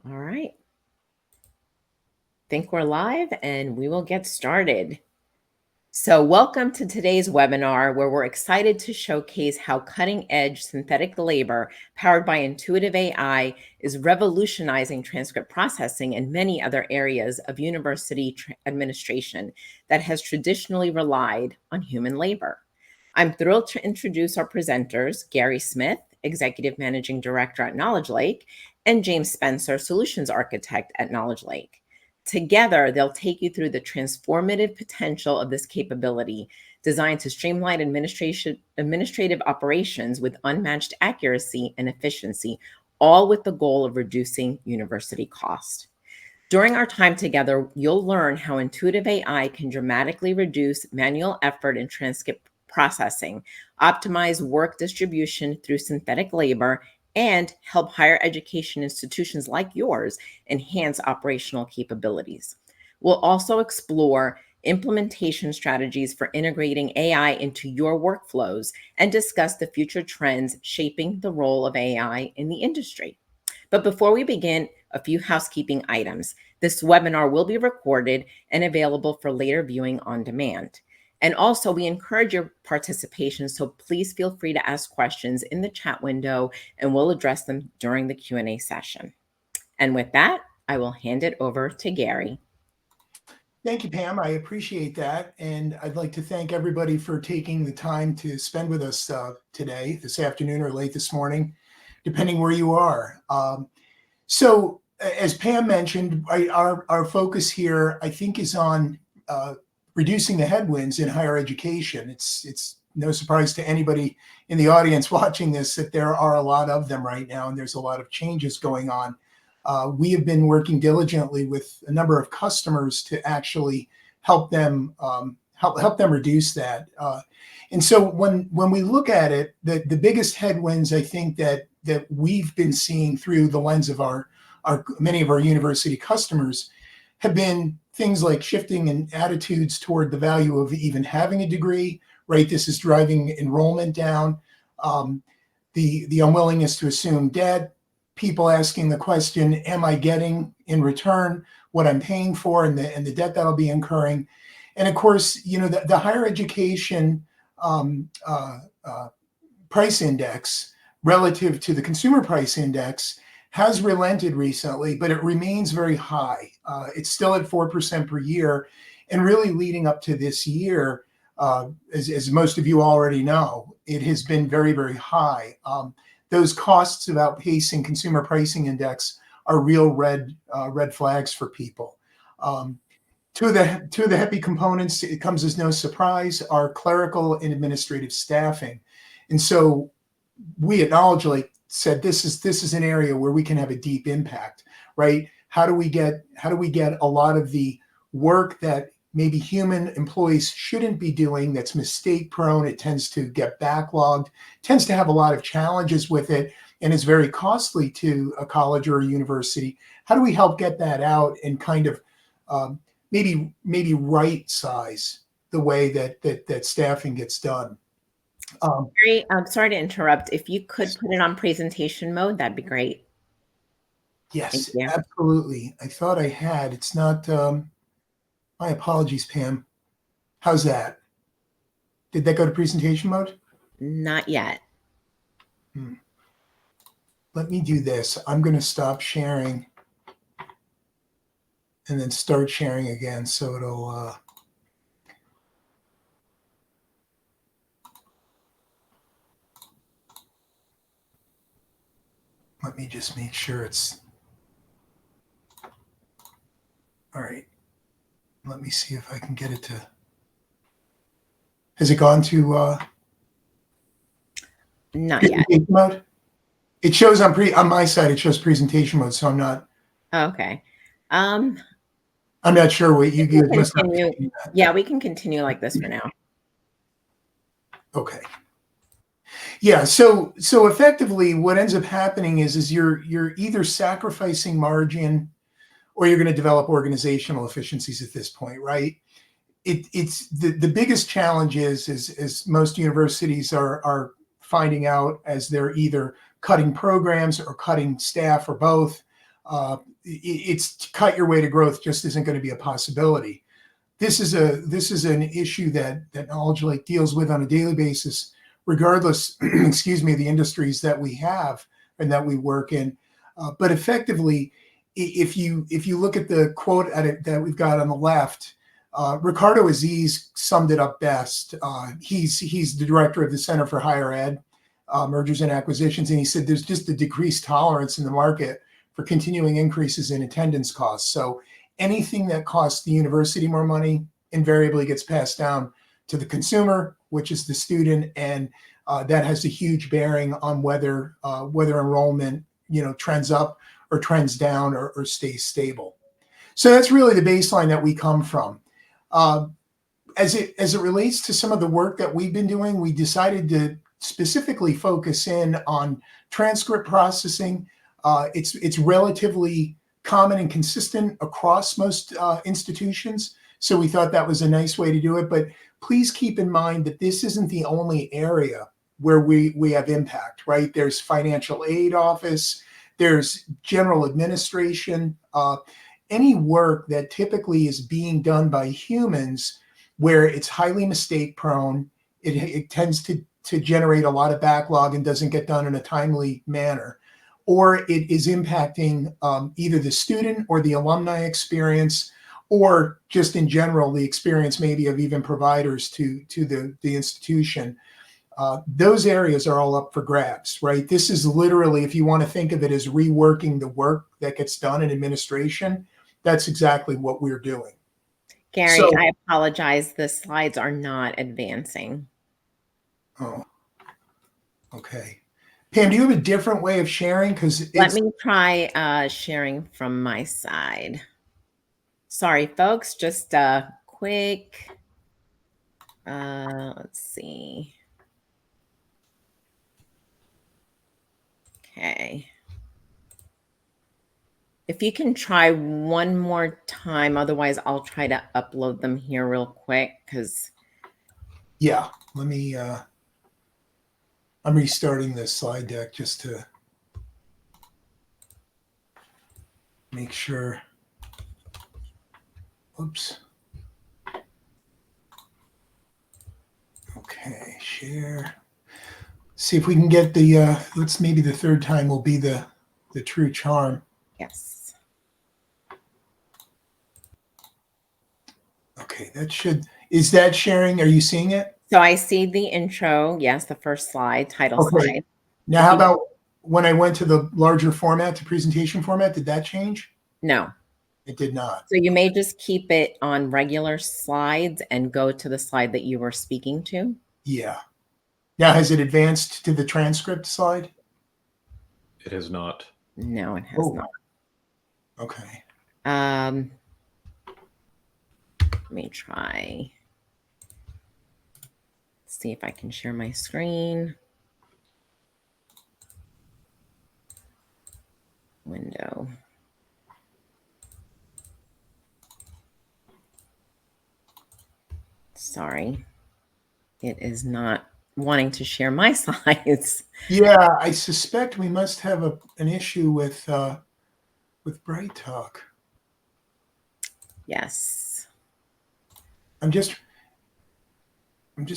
All right. Think we're live and we will get started. So welcome to today's webinar where we're excited to showcase how cutting-edge synthetic labor powered by intuitive AI is revolutionizing transcript processing and many other areas of university administration that has traditionally relied on human labor. I'm thrilled to introduce our presenters, Gary Smith, Executive Managing Director at KnowledgeLake, and James Spencer, Solutions Architect at KnowledgeLake. Together, they'll take you through the transformative potential of this capability designed to streamline administrative operations with unmatched accuracy and efficiency, all with the goal of reducing university cost. During our time together, you'll learn how intuitive AI can dramatically reduce manual effort in transcript processing, optimize work distribution through synthetic labor, and help higher education institutions like yours enhance operational capabilities. We'll also explore implementation strategies for integrating AI into your workflows and discuss the future trends shaping the role of AI in the industry. But before we begin, a few housekeeping items. This webinar will be recorded and available for later viewing on demand. And also, we encourage your participation, so please feel free to ask questions in the chat window, and we'll address them during the Q&A session. And with that, I will hand it over to Gary. Thank you, Pam. I appreciate that. And I'd like to thank everybody for taking the time to spend with us today, this afternoon, or late this morning, depending where you are. So as Pam mentioned, our focus here, I think, is on reducing the headwinds in higher education. It's no surprise to anybody in the audience watching this that there are a lot of them right now, and there's a lot of changes going on. We have been working diligently with a number of customers to actually help them reduce that. And so when we look at it, the biggest headwinds, I think, that we've been seeing through the lens of our many of our university customers have been things like shifting in attitudes toward the value of even having a degree, right? This is driving enrollment down, the unwillingness to assume debt, people asking the question, am I getting in return what I'm paying for, and the debt that I'll be incurring? And of course, you know, the higher education price index relative to the consumer price index has relented recently, but it remains very high. It's still at 4% per year, and really leading up to this year, as most of you already know, it has been very, very high. Those costs of outpacing consumer pricing index are real red flags for people. Two of the heavy components, it comes as no surprise, are clerical and administrative staffing. And so we at KnowledgeLake said this is an area where we can have a deep impact, right? How do we get a lot of the work that maybe human employees shouldn't be doing, that's mistake prone, it tends to get backlogged, tends to have a lot of challenges with it, and is very costly to a college or a university. How do we help get that out and kind of maybe right size the way that staffing gets done? Gary, I'm sorry to interrupt. If you could put it on presentation mode, that'd be great. Yes, absolutely. I thought I had. It's not. My apologies, Pam. How's that? Did that go to presentation mode? Not yet. Let me do this. I'm going to stop sharing and then start sharing again, so it'll. Let me just make sure it's all right. Let me see if I can get it to. Has it gone to? Not yet. Mode? It shows on my side. It shows presentation mode, so I'm not. Okay. I'm not sure what you must continue. Yeah, we can continue like this for now. Okay. Yeah. So effectively, what ends up happening is you're either sacrificing margin, or you're going to develop organizational efficiencies at this point, right? It's the biggest challenge is most universities are finding out as they're either cutting programs or cutting staff or both. it's cut your way to growth just isn't going to be a possibility. This is an issue that KnowledgeLake deals with on a daily basis, regardless, excuse me, the industries that we have and that we work in. But effectively, if you look at the quote that we've got on the left, Ricardo Aziz summed it up best. He's the director of the Center for Higher Ed, Mergers and Acquisitions, and he said there's just a decreased tolerance in the market for continuing increases in attendance costs. So anything that costs the university more money invariably gets passed down to the consumer, which is the student, and that has a huge bearing on whether enrollment trends up or trends down or stays stable. So that's really the baseline that we come from. As it relates to some of the work that we've been doing, we decided to specifically focus in on transcript processing. It's relatively common and consistent across most institutions, so we thought that was a nice way to do it. But please keep in mind that this isn't the only area where we have impact, right? There's financial aid office, there's general administration, any work that typically is being done by humans where it's highly mistake prone, it tends to generate a lot of backlog and doesn't get done in a timely manner, or it is impacting either the student or the alumni experience, or just in general, the experience maybe of even providers to the institution. Those areas are all up for grabs, right? This is literally, if you want to think of it as reworking the work that gets done in administration, that's exactly what we're doing. Gary, so, I apologize. The slides are not advancing. Oh, okay. Pam, do you have a different way of sharing? Let me try sharing from my side. Sorry, folks, just a quick, let's see. Okay. If you can try one more time, otherwise I'll try to upload them here real quick because. Yeah, let me, I'm restarting this slide deck just to make sure. Oops. Okay, share. See if we can get the, maybe the third time will be the true charm. Yes. Okay, is that sharing? Are you seeing it? So I see the intro. Yes, the first slide, title slide. Now, how about when I went to the larger format, to presentation format, did that change? No. It did not. So you may just keep it on regular slides and go to the slide that you were speaking to. Yeah. Now, has it advanced to the transcript slide? It has not. No, it has not. Okay. Let me try. See if I can share my screen. Window. Sorry, it is not wanting to share my slides. Yeah, I suspect we must have an issue with Bright Talk. Yes. I'm just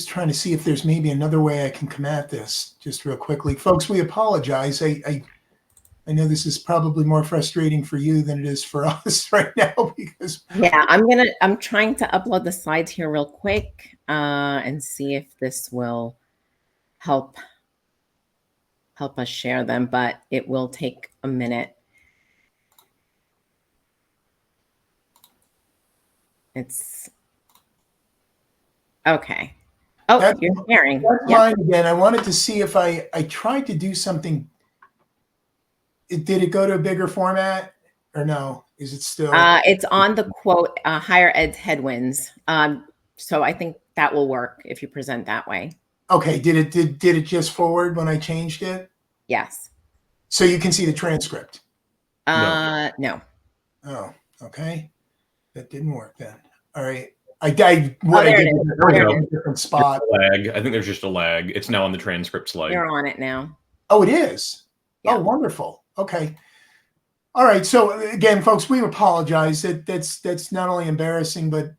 trying to see if there's maybe another way I can come at this just real quickly. Folks, we apologize. I know this is probably more frustrating for you than it is for us right now because. Yeah, I'm trying to upload the slides here real quick and see if this will help us share them, but it will take a minute. It's okay. Oh, you're sharing. That's mine again. I wanted to see if I tried to do something. Did it go to a bigger format or no? Is it still? It's on the quote, higher ed headwinds. So I think that will work if you present that way. Okay. Did it just forward when I changed it? Yes. So you can see the transcript? No. Oh, okay. That didn't work then. All right. I did a different spot. Lag. I think there's just a lag. It's now on the transcript slide. You're on it now. Oh, it is? Yeah. Oh, wonderful. Okay. All right. So again, folks, we apologize. That's not only embarrassing, but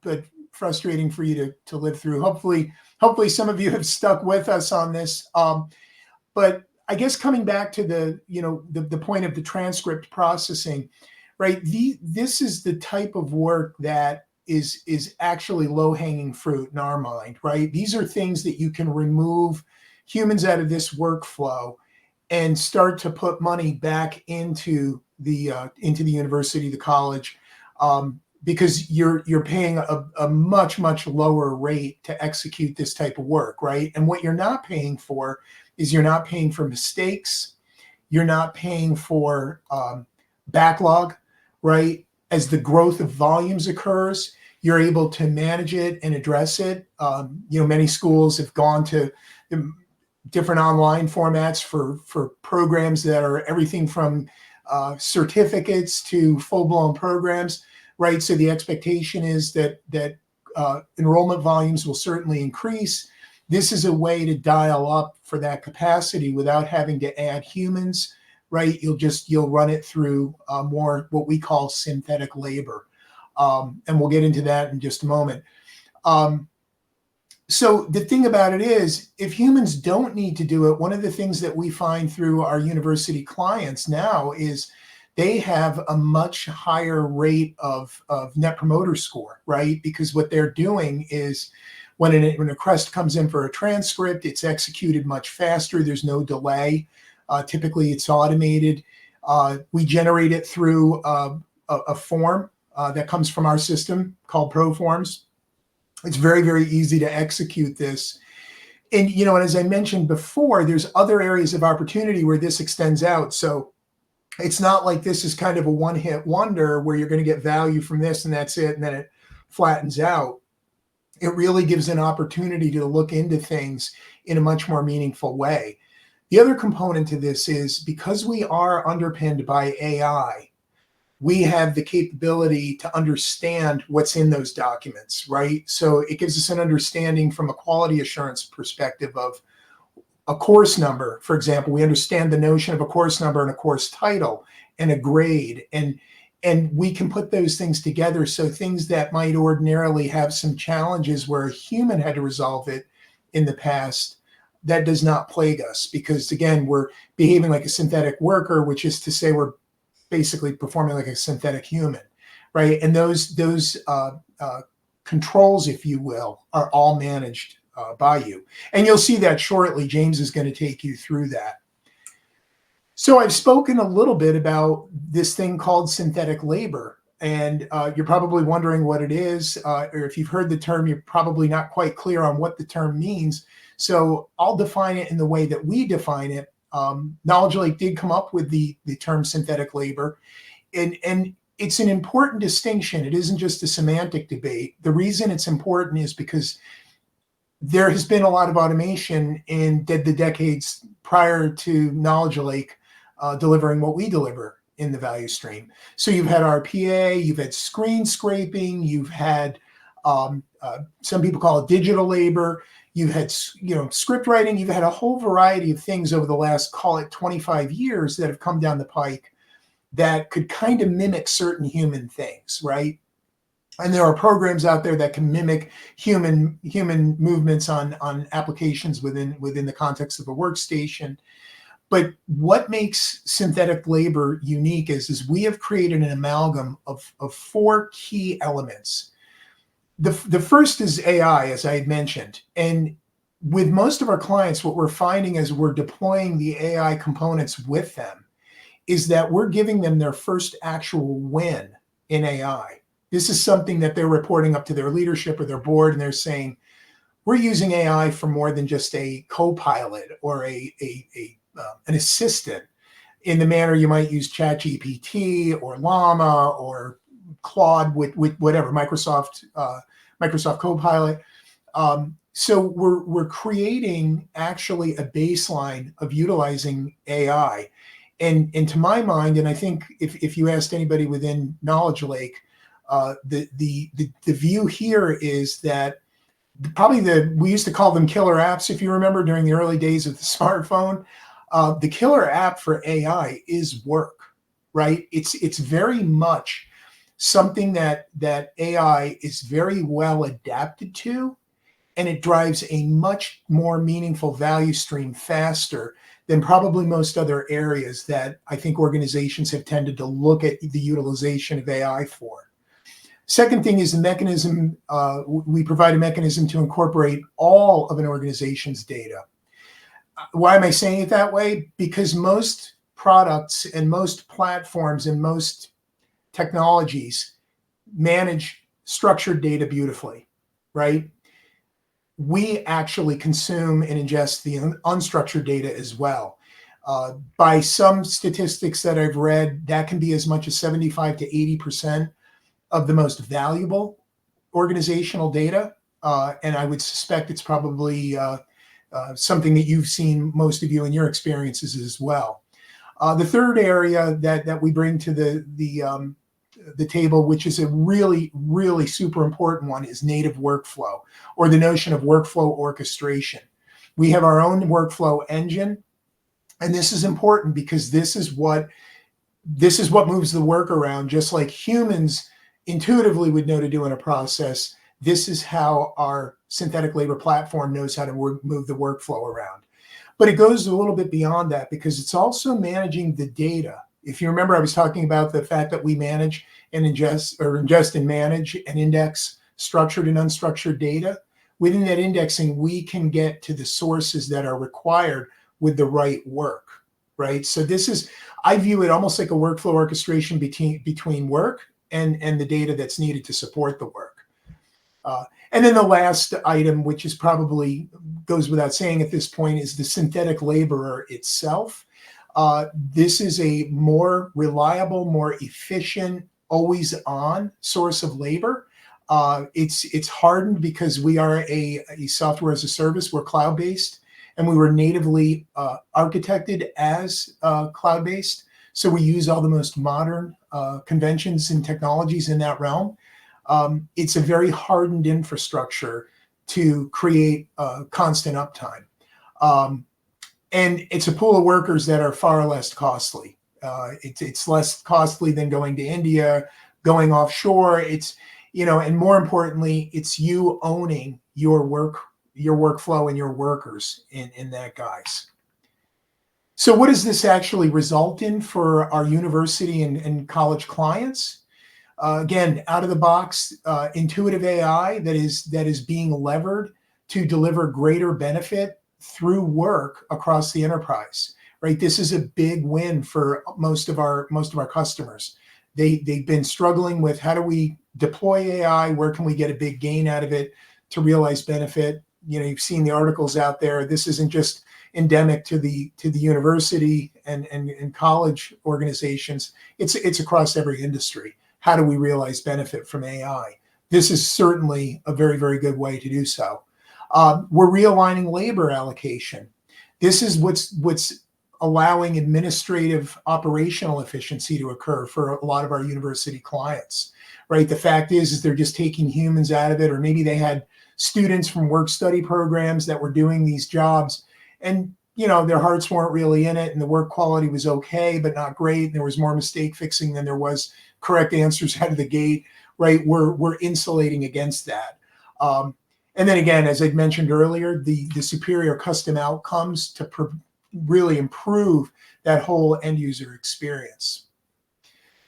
frustrating for you to live through. Hopefully some of you have stuck with us on this. But I guess coming back to the point of the transcript processing, right? This is the type of work that is actually low-hanging fruit in our mind, right? These are things that you can remove humans out of this workflow and start to put money back into the university, the college, because you're paying a much lower rate to execute this type of work, right? And what you're not paying for is you're not paying for mistakes, you're not paying for backlog, right? As the growth of volumes occurs, you're able to manage it and address it. Many schools have gone to different online formats for programs that are everything from certificates to full-blown programs, right? So the expectation is that enrollment volumes will certainly increase. This is a way to dial up for that capacity without having to add humans, right? You'll run it through more what we call synthetic labor, and we'll get into that in just a moment. So the thing about it is, if humans don't need to do it, one of the things that we find through our university clients now is they have a much higher rate of net promoter score, right? Because what they're doing is when a request comes in for a transcript, it's executed much faster. There's no delay. Typically, it's automated. We generate it through a form that comes from our system called ProForms. It's very easy to execute this. And, and as I mentioned before, there's other areas of opportunity where this extends out. So it's not like this is kind of a one-hit wonder where you're going to get value from this and that's it, and then it flattens out. It really gives an opportunity to look into things in a much more meaningful way. The other component to this is because we are underpinned by AI, we have the capability to understand what's in those documents, right? So it gives us an understanding from a quality assurance perspective of a course number. For example, we understand the notion of a course number and a course title and a grade, and we can put those things together. So things that might ordinarily have some challenges where a human had to resolve it in the past, that does not plague us, because again, we're behaving like a synthetic worker, which is to say we're basically performing like a synthetic human, right? And those controls, if you will, are all managed by you. And you'll see that shortly. James is going to take you through that. So I've spoken a little bit about this thing called synthetic labor, and you're probably wondering what it is, or if you've heard the term, you're probably not quite clear on what the term means. So I'll define it in the way that we define it. KnowledgeLake did come up with the term synthetic labor, and it's an important distinction. It isn't just a semantic debate. The reason it's important is because there has been a lot of automation in the decades prior to KnowledgeLake delivering what we deliver in the value stream. So you've had RPA, you've had screen scraping, you've had some people call it digital labor. You've had, script writing. You've had a whole variety of things over the last, call it 25 years, that have come down the pike that could kind of mimic certain human things, right? And there are programs out there that can mimic human movements on applications within the context of a workstation. But what makes synthetic labor unique is we have created an amalgam of 4 key elements. The first is AI, as I had mentioned. And with most of our clients, what we're finding as we're deploying the AI components with them is that we're giving them their first actual win in AI. This is something that they're reporting up to their leadership or their board, and they're saying, we're using AI for more than just a co-pilot or an assistant in the manner you might use ChatGPT or Llama or Claude with whatever, Microsoft Copilot. So we're creating actually a baseline of utilizing AI. And to my mind, and I think if you asked anybody within KnowledgeLake, the view here is that we used to call them killer apps, if you remember, during the early days of the smartphone. The killer app for AI is work, right? It's very much something that AI is very well adapted to, and it drives a much more meaningful value stream faster than probably most other areas that I think organizations have tended to look at the utilization of AI for. Second thing is the mechanism. We provide a mechanism to incorporate all of an organization's data. Why am I saying it that way? Because most products and most platforms and most technologies manage structured data beautifully, right? We actually consume and ingest the unstructured data as well. By some statistics that I've read, that can be as much as 75 to 80% of the most valuable organizational data. And I would suspect it's probably something that you've seen, most of you in your experiences as well. The third area that we bring to the table, which is a really, really super important one, is native workflow, or the notion of workflow orchestration. We have our own workflow engine, and this is important because this is what moves the work around. Just like humans intuitively would know to do in a process, this is how our synthetic labor platform knows how to move the workflow around. But it goes a little bit beyond that, because it's also managing the data. If you remember, I was talking about the fact that we manage and ingest and manage and index structured and unstructured data. Within that indexing, we can get to the sources that are required with the right work, right? So I view it almost like a workflow orchestration between work and the data that's needed to support the work. And then the last item, which is probably goes without saying at this point, is the synthetic laborer itself. This is a more reliable, more efficient, always on source of labor. It's hardened because we are a software as a service. We're cloud-based, and we were natively architected as cloud-based. So we use all the most modern conventions and technologies in that realm. It's a very hardened infrastructure to create constant uptime. And it's a pool of workers that are far less costly. It's less costly than going to India, going offshore. And more importantly, it's you owning your workflow and your workers in that, guys. So what does this actually result in for our university and college clients? Again, out of the box, intuitive AI that is being levered to deliver greater benefit through work across the enterprise, right? This is a big win for most of our customers. They've been struggling with, how do we deploy AI? Where can we get a big gain out of it to realize benefit? You've seen the articles out there. This isn't just endemic to the university and college organizations. It's across every industry. How do we realize benefit from AI? This is certainly a very, very good way to do so. We're realigning labor allocation. This is what's allowing administrative operational efficiency to occur for a lot of our university clients, right? The fact is they're just taking humans out of it, or maybe they had students from work study programs that were doing these jobs, and their hearts weren't really in it, and the work quality was okay, but not great. There was more mistake fixing than there was correct answers out of the gate, right? We're insulating against that. And then again, as I mentioned earlier, the superior custom outcomes to really improve that whole end user experience.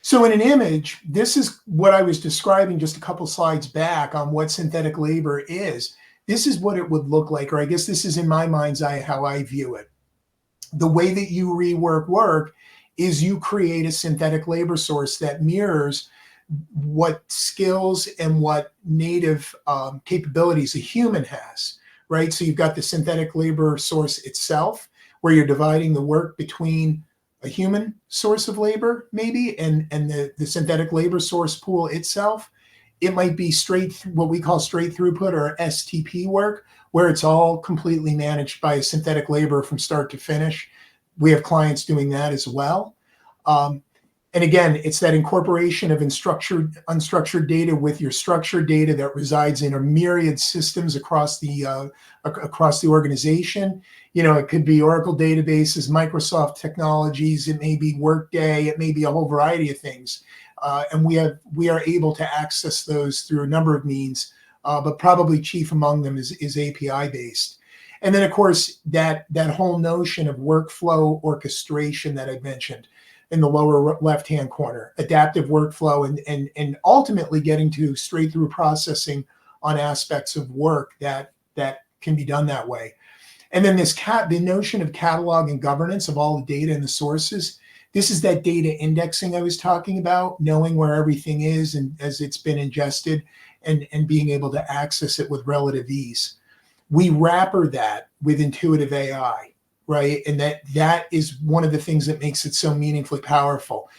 So in an image, this is what I was describing just a couple slides back on what synthetic labor is. This is what it would look like, or I guess this is in my mind's eye how I view it. The way that you rework work is you create a synthetic labor source that mirrors what skills and what native capabilities a human has, right? So you've got the synthetic labor source itself, where you're dividing the work between a human source of labor, maybe, and the synthetic labor source pool itself. It might be what we call straight throughput, or STP work, where it's all completely managed by a synthetic labor from start to finish. We have clients doing that as well. And again, it's that incorporation of unstructured data with your structured data that resides in a myriad systems across the organization. It could be Oracle databases, Microsoft technologies, it may be Workday, it may be a whole variety of things. And we are able to access those through a number of means, but probably chief among them is API based. And then, of course, that whole notion of workflow orchestration that I mentioned in the lower left-hand corner, adaptive workflow, and ultimately getting to straight through processing on aspects of work that can be done that way. And then the notion of catalog and governance of all the data and the sources. This is that data indexing I was talking about, knowing where everything is and as it's been ingested and being able to access it with relative ease. We wrapper that with intuitive AI. Right, and that is one of the things that makes it so meaningfully powerful.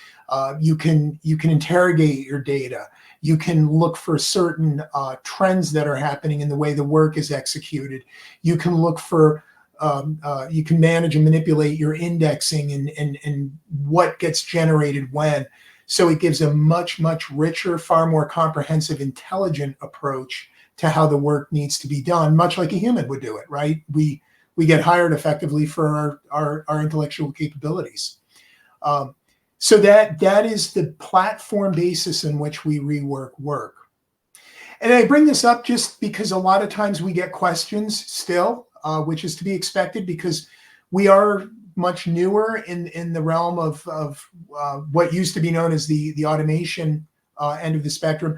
You can interrogate your data. You can look for certain trends that are happening in the way the work is executed. You can look for you can manage and manipulate your indexing and what gets generated when. So it gives a much richer, far more comprehensive, intelligent approach to how the work needs to be done, much like a human would do it. Right, we get hired effectively for our intellectual capabilities. So that is the platform basis in which we rework work. And I bring this up just because a lot of times we get questions still, which is to be expected because we are much newer in the realm of what used to be known as the automation end of the spectrum.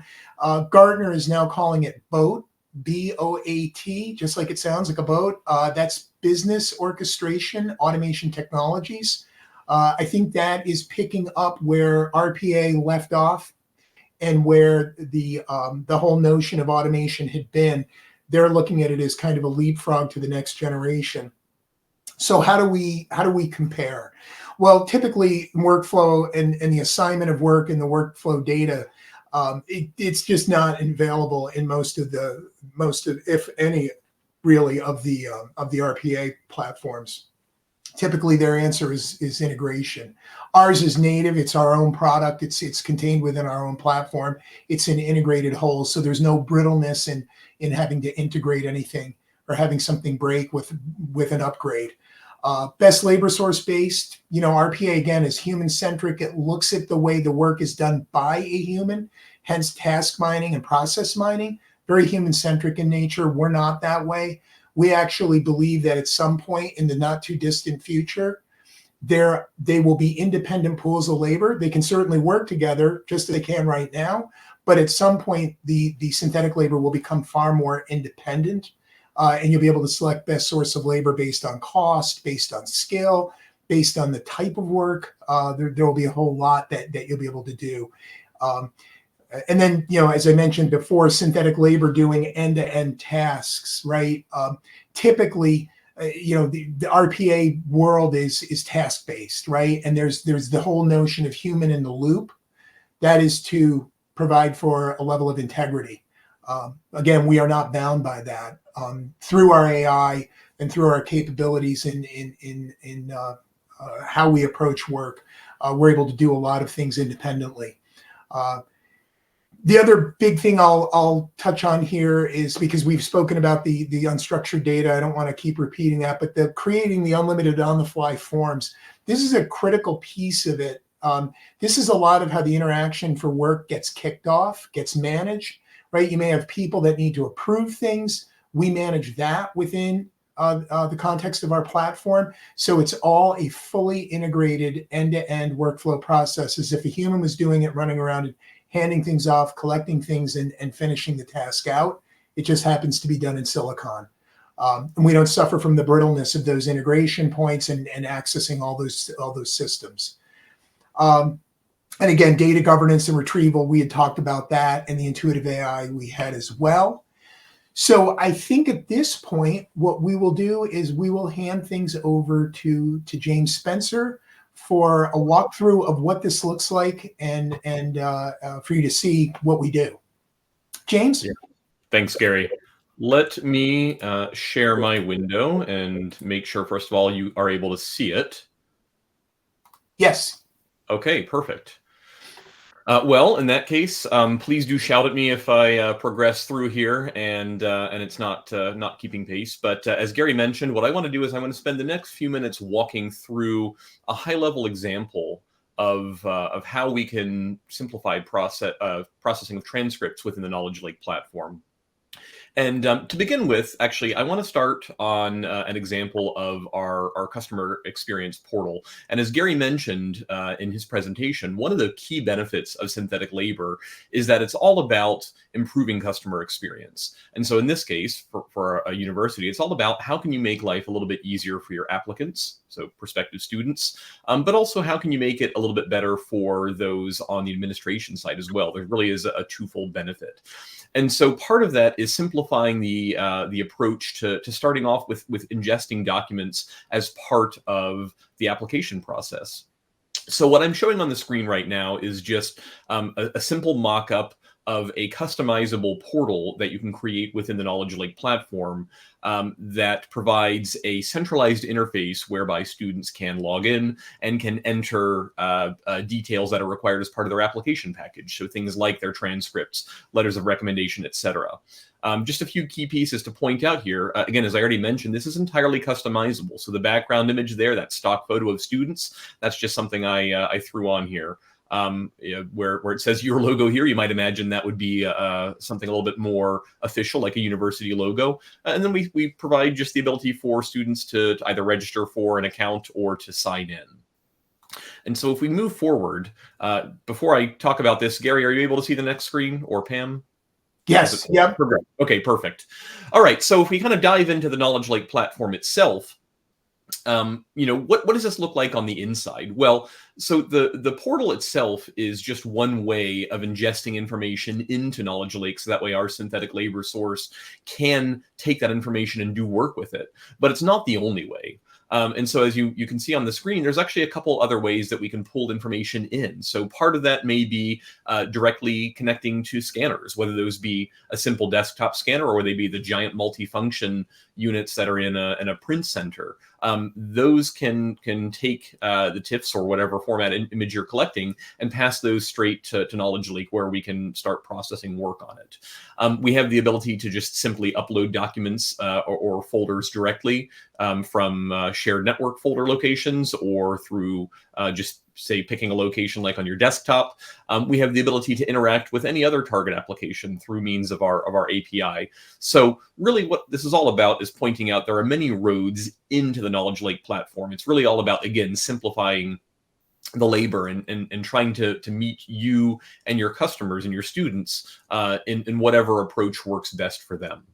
Gartner is now calling it BOAT, BOAT, just like it sounds, like a boat. That's business orchestration automation technologies. I think that is picking up where RPA left off and where the whole notion of automation had been. They're looking at it as kind of a leapfrog to the next generation. So how do we compare? Well, typically workflow and the assignment of work and the workflow data, it's just not available in most of if any really of the RPA platforms. Typically their answer is integration. Ours is native, it's our own product, it's contained within our own platform, it's an integrated whole, so there's no brittleness in having to integrate anything or having something break with an upgrade. Best labor source based, RPA again is human centric. It looks at the way the work is done by a human, hence task mining and process mining, very human centric in nature. We're not that way. We actually believe that at some point in the not too distant future, they will be independent pools of labor. They can certainly work together just as they can right now, but at some point the synthetic labor will become far more independent. And you'll be able to select best source of labor based on cost, based on skill, based on the type of work. There will be a whole lot that you'll be able to do. And then, as I mentioned before, synthetic labor doing end-to-end tasks, right? Typically, the RPA world is task-based, right? And there's the whole notion of human in the loop. That is to provide for a level of integrity. Again, we are not bound by that. Through our AI and through our capabilities in how we approach work, we're able to do a lot of things independently. The other big thing I'll touch on here is, because we've spoken about the unstructured data, I don't want to keep repeating that, but creating the unlimited on-the-fly forms. This is a critical piece of it. This is a lot of how the interaction for work gets kicked off, gets managed, right? You may have people that need to approve things. We manage that within the context of our platform. So it's all a fully integrated end-to-end workflow process, as if a human was doing it, running around and handing things off, collecting things, and finishing the task out. It just happens to be done in Silicon. And we don't suffer from the brittleness of those integration points and accessing all those systems. And again, data governance and retrieval, we had talked about that, and the intuitive AI we had as well. So I think at this point, what we will do is we will hand things over to James Spencer for a walkthrough of what this looks like and for you to see what we do. James? Yeah. Thanks, Gary. Let me share my window and make sure, first of all, you are able to see it. Yes. Okay, perfect. Well, in that case, please do shout at me if I progress through here and it's not keeping pace. But as Gary mentioned, what I want to do is I want to spend the next few minutes walking through a high-level example of how we can simplify processing of transcripts within the KnowledgeLake platform. And to begin with, actually, I want to start on an example of our customer experience portal. And as Gary mentioned in his presentation, one of the key benefits of synthetic labor is that it's all about improving customer experience. And so in this case, for a university, it's all about how can you make life a little bit easier for your applicants, so prospective students, but also how can you make it a little bit better for those on the administration side as well. There really is a twofold benefit. And so part of that is simplifying the approach to starting off with ingesting documents as part of the application process. So what I'm showing on the screen right now is just a simple mock-up of a customizable portal that you can create within the KnowledgeLake platform that provides a centralized interface whereby students can log in and can enter details that are required as part of their application package. So things like their transcripts, letters of recommendation, etc. Just a few key pieces to point out here. Again, as I already mentioned, this is entirely customizable. So the background image there, that stock photo of students, that's just something I threw on here. Where it says your logo here, you might imagine that would be something a little bit more official, like a university logo. And then we provide just the ability for students to either register for an account or to sign in. And so if we move forward, before I talk about this, Gary, are you able to see the next screen, or Pam? Yes. Yep. Okay, perfect. All right. So if we kind of dive into the KnowledgeLake platform itself, what does this look like on the inside? Well, so the portal itself is just one way of ingesting information into KnowledgeLake, so that way our synthetic labor source can take that information and do work with it. But it's not the only way. And so as you can see on the screen, there's actually a couple other ways that we can pull information in. So part of that may be directly connecting to scanners, whether those be a simple desktop scanner or they be the giant multifunction units that are in a print center. Those can take the TIFFs or whatever format image you're collecting and pass those straight to KnowledgeLake, where we can start processing work on it. We have the ability to just simply upload documents or folders directly from shared network folder locations, or through just say picking a location like on your desktop. We have the ability to interact with any other target application through means of our API. So really what this is all about is pointing out there are many roads into the KnowledgeLake platform. It's really all about, again, simplifying the labor and trying to meet you and your customers and your students in whatever approach works best for them.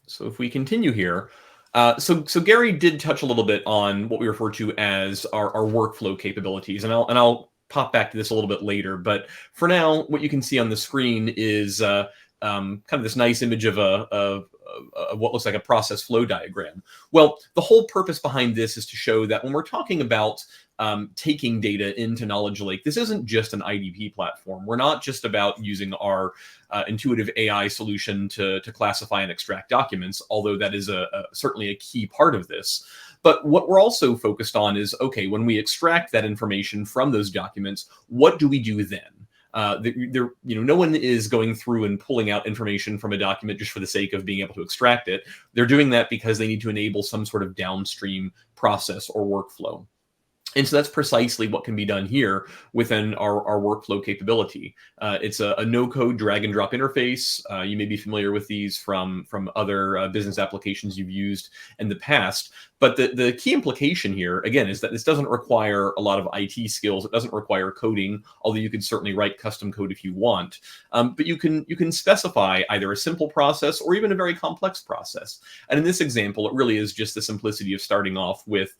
So if we continue here, so Gary did touch a little bit on what we refer to as our workflow capabilities, and I'll pop back to this a little bit later. But for now, what you can see on the screen is kind of this nice image of what looks like a process flow diagram. Well, the whole purpose behind this is to show that when we're talking about taking data into KnowledgeLake, this isn't just an IDP platform. We're not just about using our intuitive AI solution to classify and extract documents, although that is certainly a key part of this. But what we're also focused on is, okay, when we extract that information from those documents, what do we do then? No one is going through and pulling out information from a document just for the sake of being able to extract it. They're doing that because they need to enable some sort of downstream process or workflow. And so that's precisely what can be done here within our workflow capability. It's a no-code drag and drop interface. You may be familiar with these from other business applications you've used in the past. But the key implication here, again, is that this doesn't require a lot of IT skills. It doesn't require coding, although you can certainly write custom code if you want. But you can specify either a simple process or even a very complex process. And in this example, it really is just the simplicity of starting off with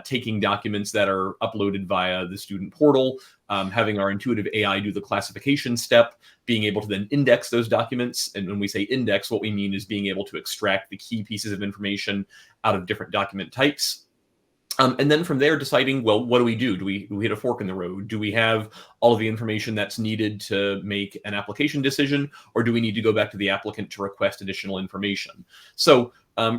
taking documents that are uploaded via the student portal, having our intuitive AI do the classification step, being able to then index those documents. And when we say index, what we mean is being able to extract the key pieces of information out of different document types. And then from there, deciding, well, what do we do? Do we hit a fork in the road? Do we have all of the information that's needed to make an application decision, or do we need to go back to the applicant to request additional information? So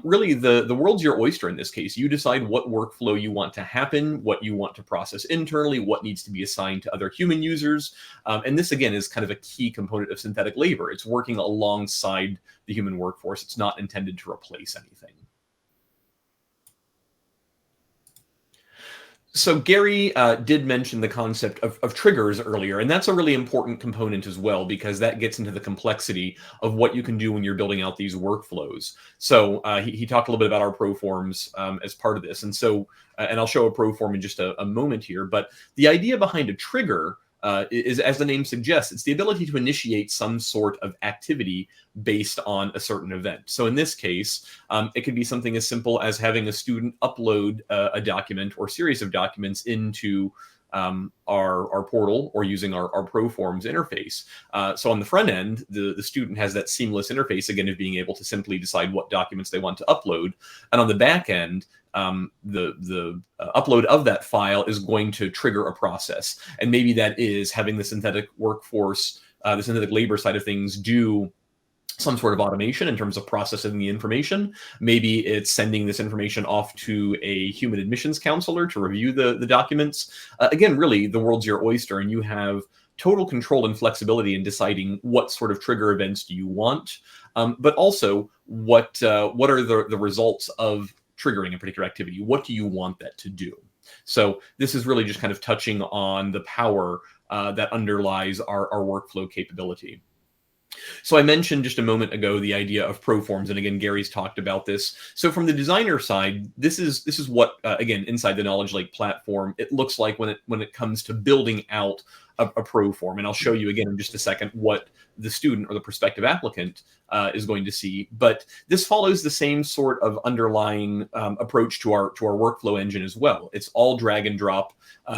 really the world's your oyster in this case. You decide what workflow you want to happen, what you want to process internally, what needs to be assigned to other human users. And this, again, is kind of a key component of synthetic labor. It's working alongside the human workforce. It's not intended to replace anything. So Gary did mention the concept of triggers earlier, and that's a really important component as well, because that gets into the complexity of what you can do when you're building out these workflows. So he talked a little bit about our proforms as part of this. And so, and I'll show a proform in just a moment here, but the idea behind a trigger is, as the name suggests, it's the ability to initiate some sort of activity based on a certain event. So in this case, it could be something as simple as having a student upload a document or series of documents into our portal, or using our proforms interface. So on the front end, the student has that seamless interface, again, of being able to simply decide what documents they want to upload. And on the back end, the upload of that file is going to trigger a process. And maybe that is having the synthetic workforce, the synthetic labor side of things, do some sort of automation in terms of processing the information. Maybe it's sending this information off to a human admissions counselor to review the documents. Again, really, the world's your oyster, and you have total control and flexibility in deciding what sort of trigger events do you want, but also what are the results of triggering a particular activity. What do you want that to do? So this is really just kind of touching on the power that underlies our workflow capability. So I mentioned just a moment ago the idea of proforms, and again, Gary's talked about this. So from the designer side, this is what again, inside the KnowledgeLake platform, it looks like when it comes to building out a proform. And I'll show you again in just a second what the student or the prospective applicant is going to see. But this follows the same sort of underlying approach to our workflow engine as well. It's all drag and drop,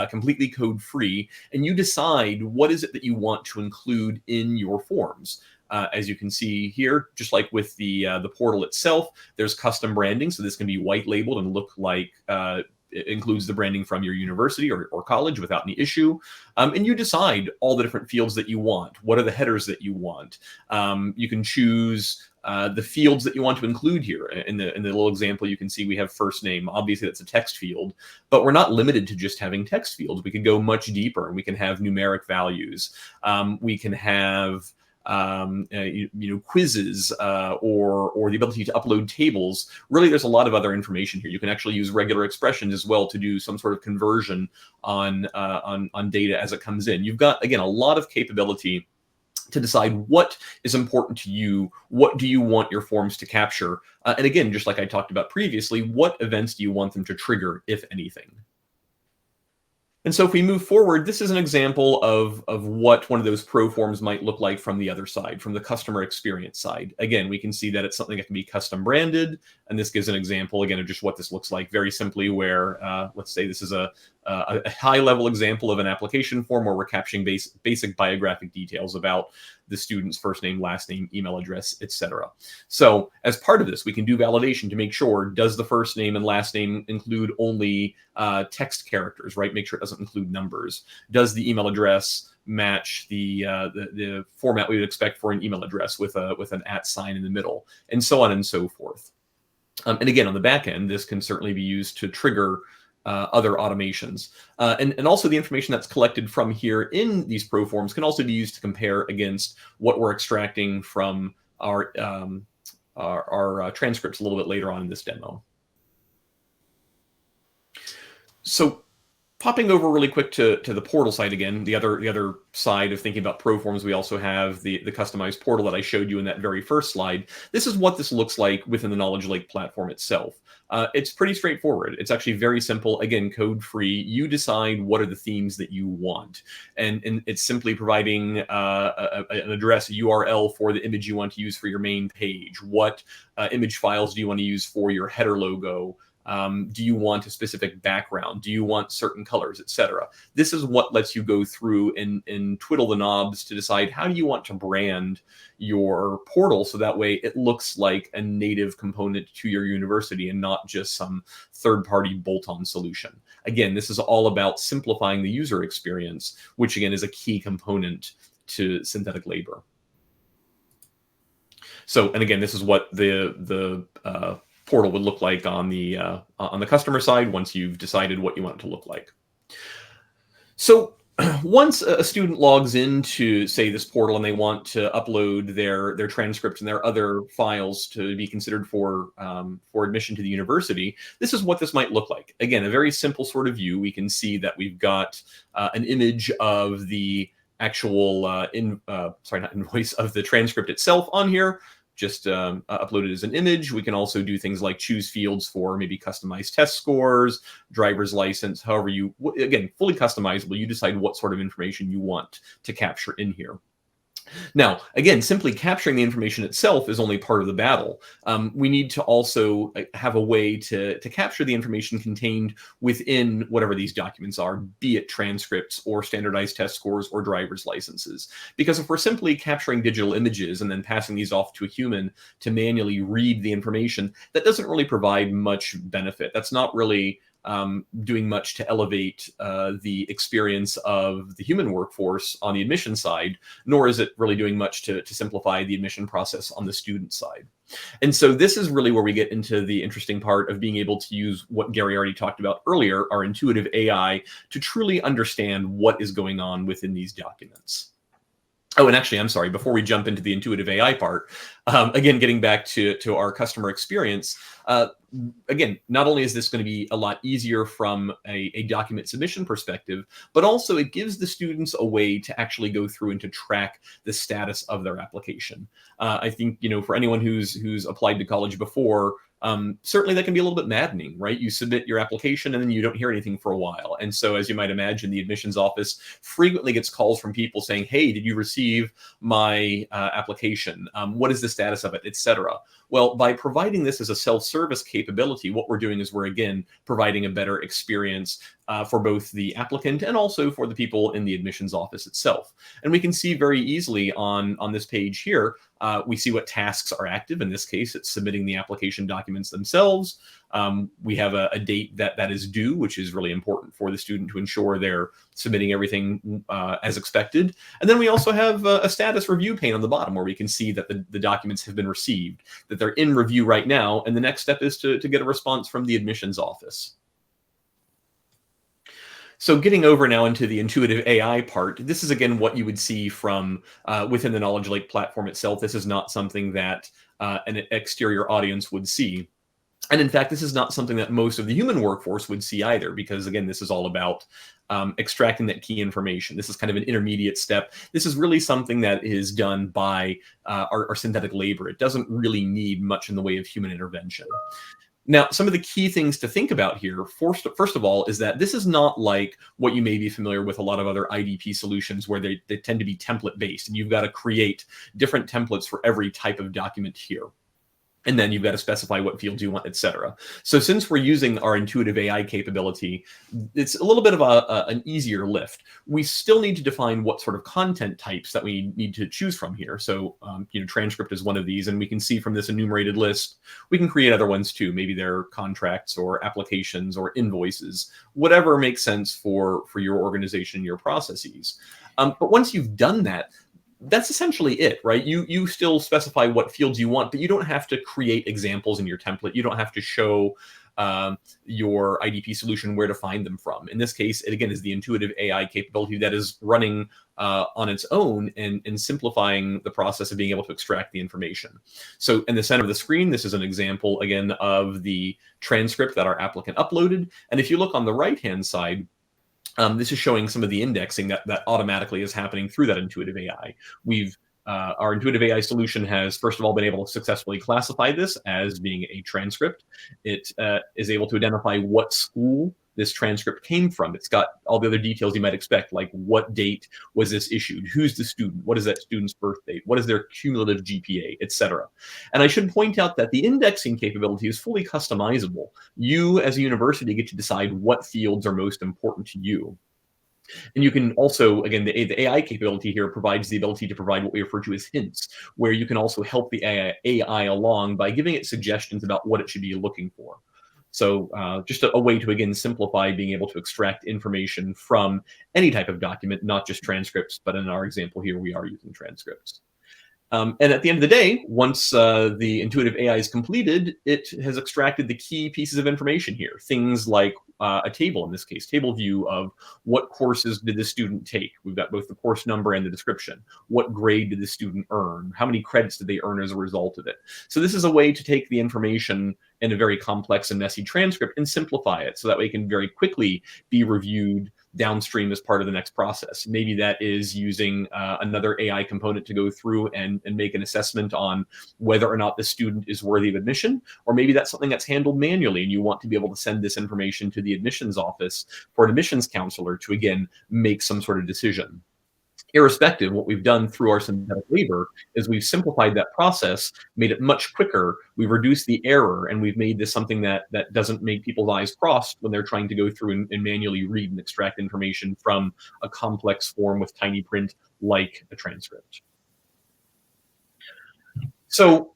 completely code free, and you decide what is it that you want to include in your forms. As you can see here, just like with the portal itself, there's custom branding. So this can be white labeled and look like it includes the branding from your university or college without any issue. And you decide all the different fields that you want. What are the headers that you want? You can choose the fields that you want to include here. In the little example, you can see we have first name. Obviously, that's a text field, but we're not limited to just having text fields. We can go much deeper, and we can have numeric values. We can have quizzes or the ability to upload tables. Really, there's a lot of other information here. You can actually use regular expressions as well to do some sort of conversion on data as it comes in. You've got, again, a lot of capability to decide what is important to you. What do you want your forms to capture? And again, just like I talked about previously, what events do you want them to trigger, if anything? And so if we move forward, this is an example of what one of those proforms might look like from the other side, from the customer experience side. Again, we can see that it's something that can be custom branded. And this gives an example, again, of just what this looks like very simply, where let's say this is a high-level example of an application form where we're capturing basic biographic details about the student's first name, last name, email address, etc. So as part of this, we can do validation to make sure, does the first name and last name include only text characters, right? Make sure it doesn't include numbers. Does the email address match the format we would expect for an email address with an @ sign in the middle, and so on and so forth. And again, on the back end, this can certainly be used to trigger other automations. And also the information that's collected from here in these proforms can also be used to compare against what we're extracting from our transcripts a little bit later on in this demo. So popping over really quick to the portal side again, the other side of thinking about proforms, we also have the customized portal that I showed you in that very first slide. This is what this looks like within the KnowledgeLake platform itself. It's pretty straightforward. It's actually very simple. Again, code free. You decide what are the themes that you want, and it's simply providing an address, a URL for the image you want to use for your main page. What image files do you want to use for your header logo? Do you want a specific background? Do you want certain colors, etc.? This is what lets you go through and twiddle the knobs to decide how do you want to brand your portal, so that way it looks like a native component to your university and not just some third-party bolt-on solution. Again, this is all about simplifying the user experience, which again is a key component to synthetic labor. So, and again, this is what the portal would look like on the customer side once you've decided what you want it to look like. So once a student logs into, say, this portal and they want to upload their transcripts and their other files to be considered for admission to the university, this is what this might look like. Again, a very simple sort of view. We can see that we've got an image of the actual not invoice, of the transcript itself on here, just uploaded as an image. We can also do things like choose fields for maybe customized test scores, driver's license, however you, again, fully customizable. You decide what sort of information you want to capture in here. Now, again, simply capturing the information itself is only part of the battle. We need to also have a way to capture the information contained within whatever these documents are, be it transcripts or standardized test scores or driver's licenses. Because if we're simply capturing digital images and then passing these off to a human to manually read the information, that doesn't really provide much benefit. That's not really doing much to elevate the experience of the human workforce on the admission side, nor is it really doing much to simplify the admission process on the student side. And so this is really where we get into the interesting part of being able to use what Gary already talked about earlier, our intuitive AI, to truly understand what is going on within these documents. Oh, and actually, I'm sorry, before we jump into the intuitive AI part, again, getting back to our customer experience, again, not only is this going to be a lot easier from a document submission perspective, but also it gives the students a way to actually go through and to track the status of their application. I think, for anyone who's applied to college before, certainly that can be a little bit maddening, right? You submit your application and then you don't hear anything for a while. And so, as you might imagine, the admissions office frequently gets calls from people saying, hey, did you receive my application? What is the status of it, et cetera? Well, by providing this as a self-service capability, what we're doing is we're, again, providing a better experience for both the applicant and also for the people in the admissions office itself. And we can see very easily on this page here, we see what tasks are active. In this case, it's submitting the application documents themselves. We have a date that is due, which is really important for the student to ensure they're submitting everything as expected. And then we also have a status review pane on the bottom where we can see that the documents have been received, that they're in review right now. And the next step is to get a response from the admissions office. So getting over now into the intuitive AI part, this is, again, what you would see from within the KnowledgeLake platform itself. This is not something that an exterior audience would see. And in fact, this is not something that most of the human workforce would see either, because, again, this is all about extracting that key information. This is kind of an intermediate step. This is really something that is done by our synthetic labor. It doesn't really need much in the way of human intervention. Now, some of the key things to think about here, first of all, is that this is not like what you may be familiar with a lot of other IDP solutions where they tend to be template-based, and you've got to create different templates for every type of document here. And then you've got to specify what fields you want, et cetera. So since we're using our intuitive AI capability, it's a little bit of an easier lift. We still need to define what sort of content types that we need to choose from here. So, transcript is one of these, and we can see from this enumerated list, we can create other ones too. Maybe they're contracts or applications or invoices, whatever makes sense for your organization, your processes. But once you've done that, that's essentially it, right? You still specify what fields you want, but you don't have to create examples in your template. You don't have to show your IDP solution where to find them from. In this case, it again is the intuitive AI capability that is running on its own and simplifying the process of being able to extract the information. So in the center of the screen, this is an example, again, of the transcript that our applicant uploaded. And if you look on the right-hand side, this is showing some of the indexing that automatically is happening through that intuitive AI. Our intuitive AI solution has, first of all, been able to successfully classify this as being a transcript. It is able to identify what school this transcript came from. It's got all the other details you might expect, like what date was this issued, who's the student, what is that student's birth date, what is their cumulative GPA, etc. And I should point out that the indexing capability is fully customizable. You, as a university, get to decide what fields are most important to you. And you can also, again, the AI capability here provides the ability to provide what we refer to as hints, where you can also help the AI along by giving it suggestions about what it should be looking for. So just a way to, again, simplify being able to extract information from any type of document, not just transcripts, but in our example here, we are using transcripts. And at the end of the day, once the intuitive AI is completed, it has extracted the key pieces of information here. Things like a table, in this case, table view of what courses did the student take. We've got both the course number and the description. What grade did the student earn? How many credits did they earn as a result of it? So this is a way to take the information in a very complex and messy transcript and simplify it so that way it can very quickly be reviewed downstream as part of the next process. Maybe that is using another AI component to go through and make an assessment on whether or not the student is worthy of admission, or maybe that's something that's handled manually and you want to be able to send this information to the admissions office for an admissions counselor to, again, make some sort of decision. Irrespective, what we've done through our synthetic labor is we've simplified that process, made it much quicker, we've reduced the error, and we've made this something that doesn't make people's eyes crossed when they're trying to go through and manually read and extract information from a complex form with tiny print like a transcript. So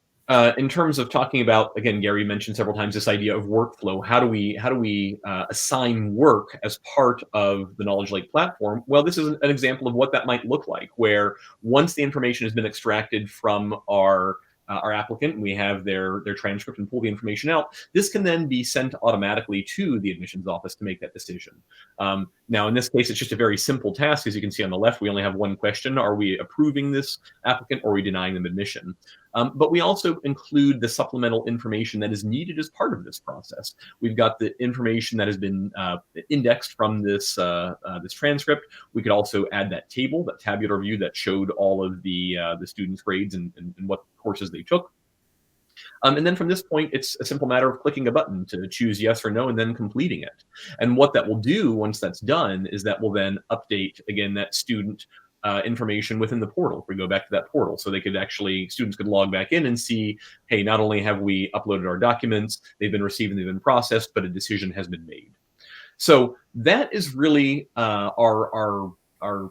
in terms of talking about, again, Gary mentioned several times this idea of workflow. How do we assign work as part of the KnowledgeLake platform? Well, this is an example of what that might look like, where once the information has been extracted from our applicant, and we have their transcript and pull the information out, this can then be sent automatically to the admissions office to make that decision. Now, in this case, it's just a very simple task. As you can see on the left, we only have one question. Are we approving this applicant or are we denying them admission? But we also include the supplemental information that is needed as part of this process. We've got the information that has been indexed from this transcript. We could also add that table, that tabular view that showed all of the students' grades and what courses they took. And then from this point, it's a simple matter of clicking a button to choose yes or no and then completing it. And what that will do once that's done is that will then update, again, that student information within the portal. If we go back to that portal, so they could actually, students could log back in and see, hey, not only have we uploaded our documents, they've been received and they've been processed, but a decision has been made. So that is really our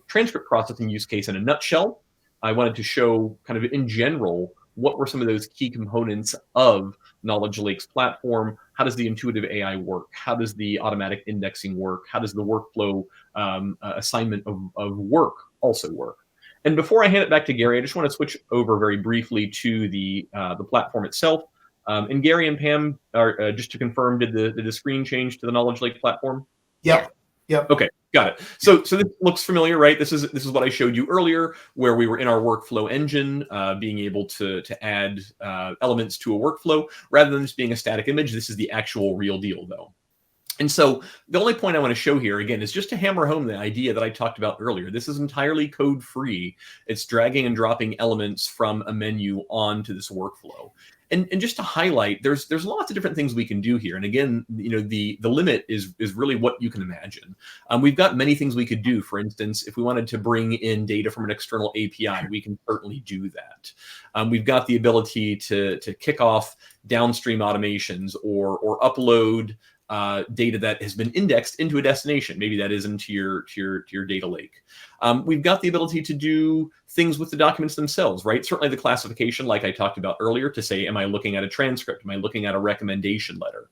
transcript processing use case in a nutshell. I wanted to show kind of in general what were some of those key components of KnowledgeLake's platform. How does the intuitive AI work? How does the automatic indexing work? How does the workflow assignment of work also work? And before I hand it back to Gary, I just want to switch over very briefly to the platform itself. And Gary and Pam, just to confirm, did the screen change to the KnowledgeLake platform? Yep. Yep. Okay, got it. So this looks familiar, right? This is what I showed you earlier, where we were in our workflow engine, being able to add elements to a workflow rather than just being a static image. This is the actual real deal, though. And so the only point I want to show here, again, is just to hammer home the idea that I talked about earlier. This is entirely code-free. It's dragging and dropping elements from a menu onto this workflow. And just to highlight, there's lots of different things we can do here. And again, the limit is really what you can imagine. We've got many things we could do. For instance, if we wanted to bring in data from an external API, we can certainly do that. We've got the ability to kick off downstream automations or upload data that has been indexed into a destination. Maybe that is into your data lake. We've got the ability to do things with the documents themselves, right? Certainly the classification, like I talked about earlier, to say, am I looking at a transcript? Am I looking at a recommendation letter?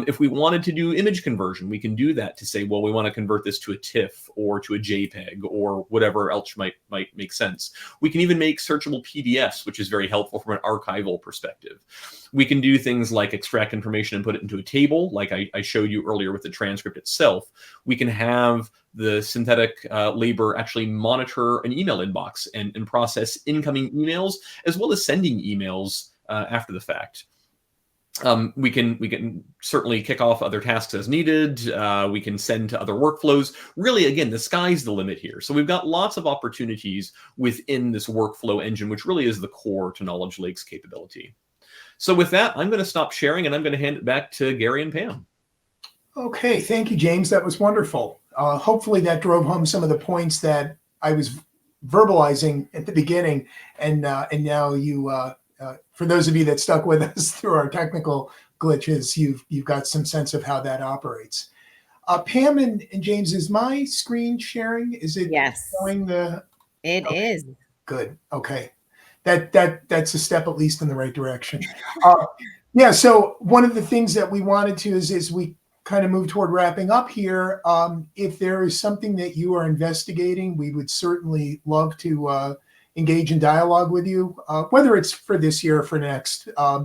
If we wanted to do image conversion, we can do that to say, well, we want to convert this to a TIFF or to a JPEG or whatever else might make sense. We can even make searchable PDFs, which is very helpful from an archival perspective. We can do things like extract information and put it into a table, like I showed you earlier with the transcript itself. We can have the synthetic labor actually monitor an email inbox and process incoming emails, as well as sending emails after the fact. We can certainly kick off other tasks as needed. We can send to other workflows. Really, again, the sky's the limit here. So we've got lots of opportunities within this workflow engine, which really is the core to KnowledgeLake's capability. So with that, I'm going to stop sharing and I'm going to hand it back to Gary and Pam. Okay, thank you, James. That was wonderful. Hopefully that drove home some of the points that I was verbalizing at the beginning, and now you, for those of you that stuck with us through our technical glitches, you've got some sense of how that operates. Pam and James, is my screen sharing? Is it showing the? It is. Good. Okay, that's a step at least in the right direction. Yeah. So one of the things that we wanted to is we kind of move toward wrapping up here. If there is something that you are investigating, we would certainly love to engage in dialogue with you, whether it's for this year or for next. I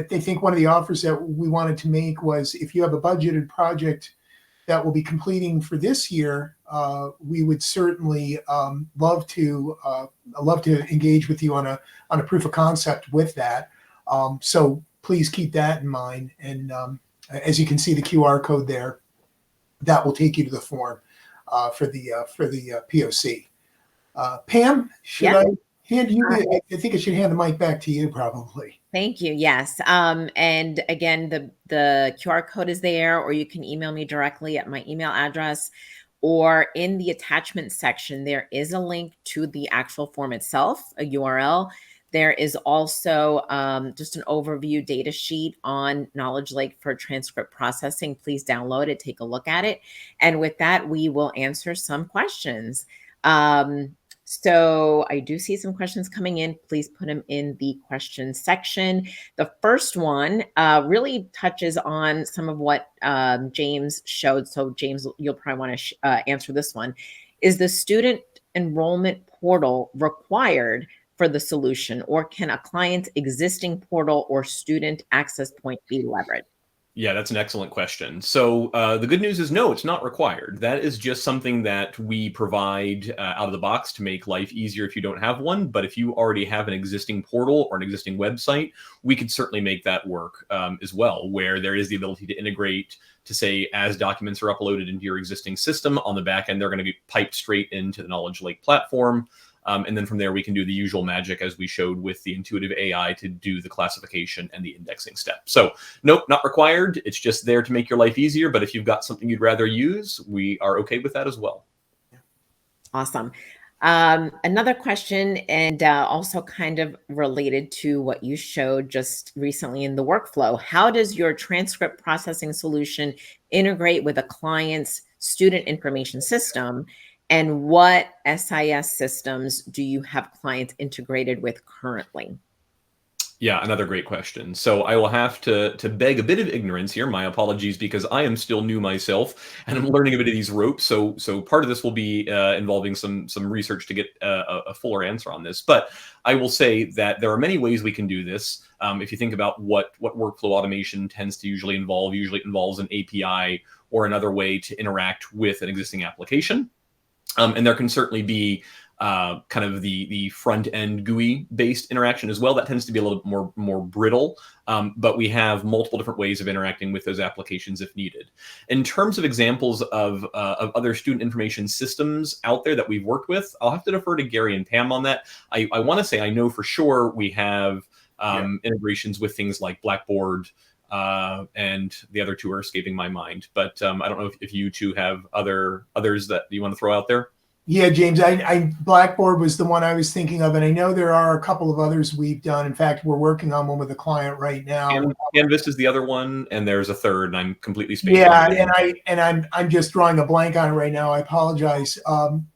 think one of the offers that we wanted to make was if you have a budgeted project that will be completing for this year, we would certainly love to engage with you on a proof of concept with that. So please keep that in mind. And as you can see, the QR code there, that will take you to the form for the POC. Pam, should I hand you? I think I should hand the mic back to you, probably. Thank you. Yes. And again, the QR code is there, or you can email me directly at my email address, or in the attachment section, there is a link to the actual form itself, a URL. There is also just an overview data sheet on KnowledgeLake for transcript processing. Please download it, take a look at it. And with that, we will answer some questions. So I do see some questions coming in. Please put them in the question section. The first one really touches on some of what James showed. So James, you'll probably want to answer this one. Is the student enrollment portal required for the solution, or can a client's existing portal or student access point be leveraged? Yeah, that's an excellent question. So the good news is no, it's not required. That is just something that we provide out of the box to make life easier if you don't have one. But if you already have an existing portal or an existing website, we could certainly make that work as well, where there is the ability to integrate to say, as documents are uploaded into your existing system on the back end, they're going to be piped straight into the KnowledgeLake platform. And then from there, we can do the usual magic as we showed with the intuitive AI to do the classification and the indexing step. So nope, not required. It's just there to make your life easier. But if you've got something you'd rather use, we are okay with that as well. Awesome. Another question, and also kind of related to what you showed just recently in the workflow. How does your transcript processing solution integrate with a client's student information system? And what SIS systems do you have clients integrated with currently? Yeah, another great question. So I will have to beg a bit of ignorance here. My apologies, because I am still new myself and I'm learning a bit of these ropes. So part of this will be involving some research to get a fuller answer on this. But I will say that there are many ways we can do this. If you think about what workflow automation tends to usually it involves an API or another way to interact with an existing application. And there can certainly be kind of the front end GUI based interaction as well. That tends to be a little bit more brittle, but we have multiple different ways of interacting with those applications if needed. In terms of examples of other student information systems out there that we've worked with, I'll have to defer to Gary and Pam on that. I want to say I know for sure we have integrations with things like Blackboard, and the other two are escaping my mind. But I don't know if you two have others that you want to throw out there. Yeah, James, Blackboard was the one I was thinking of, and I know there are a couple of others we've done. In fact, we're working on one with a client right now. And Canvas is the other one, and there's a third, and I'm completely spacing. Yeah, I'm just drawing a blank on it right now. I apologize.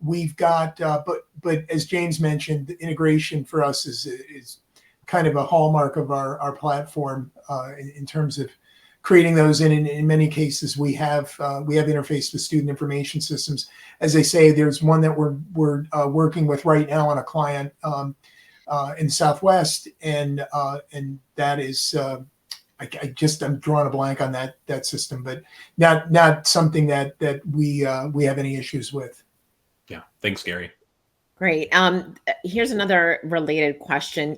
We've got, but as James mentioned, the integration for us is kind of a hallmark of our platform in terms of creating those. And in many cases, we have interfaced with student information systems. As I say, there's one that we're working with right now on a client in Southwest, and that is I'm drawing a blank on that system, but not something that we have any issues with. Yeah, thanks, Gary. Great. Here's another related question.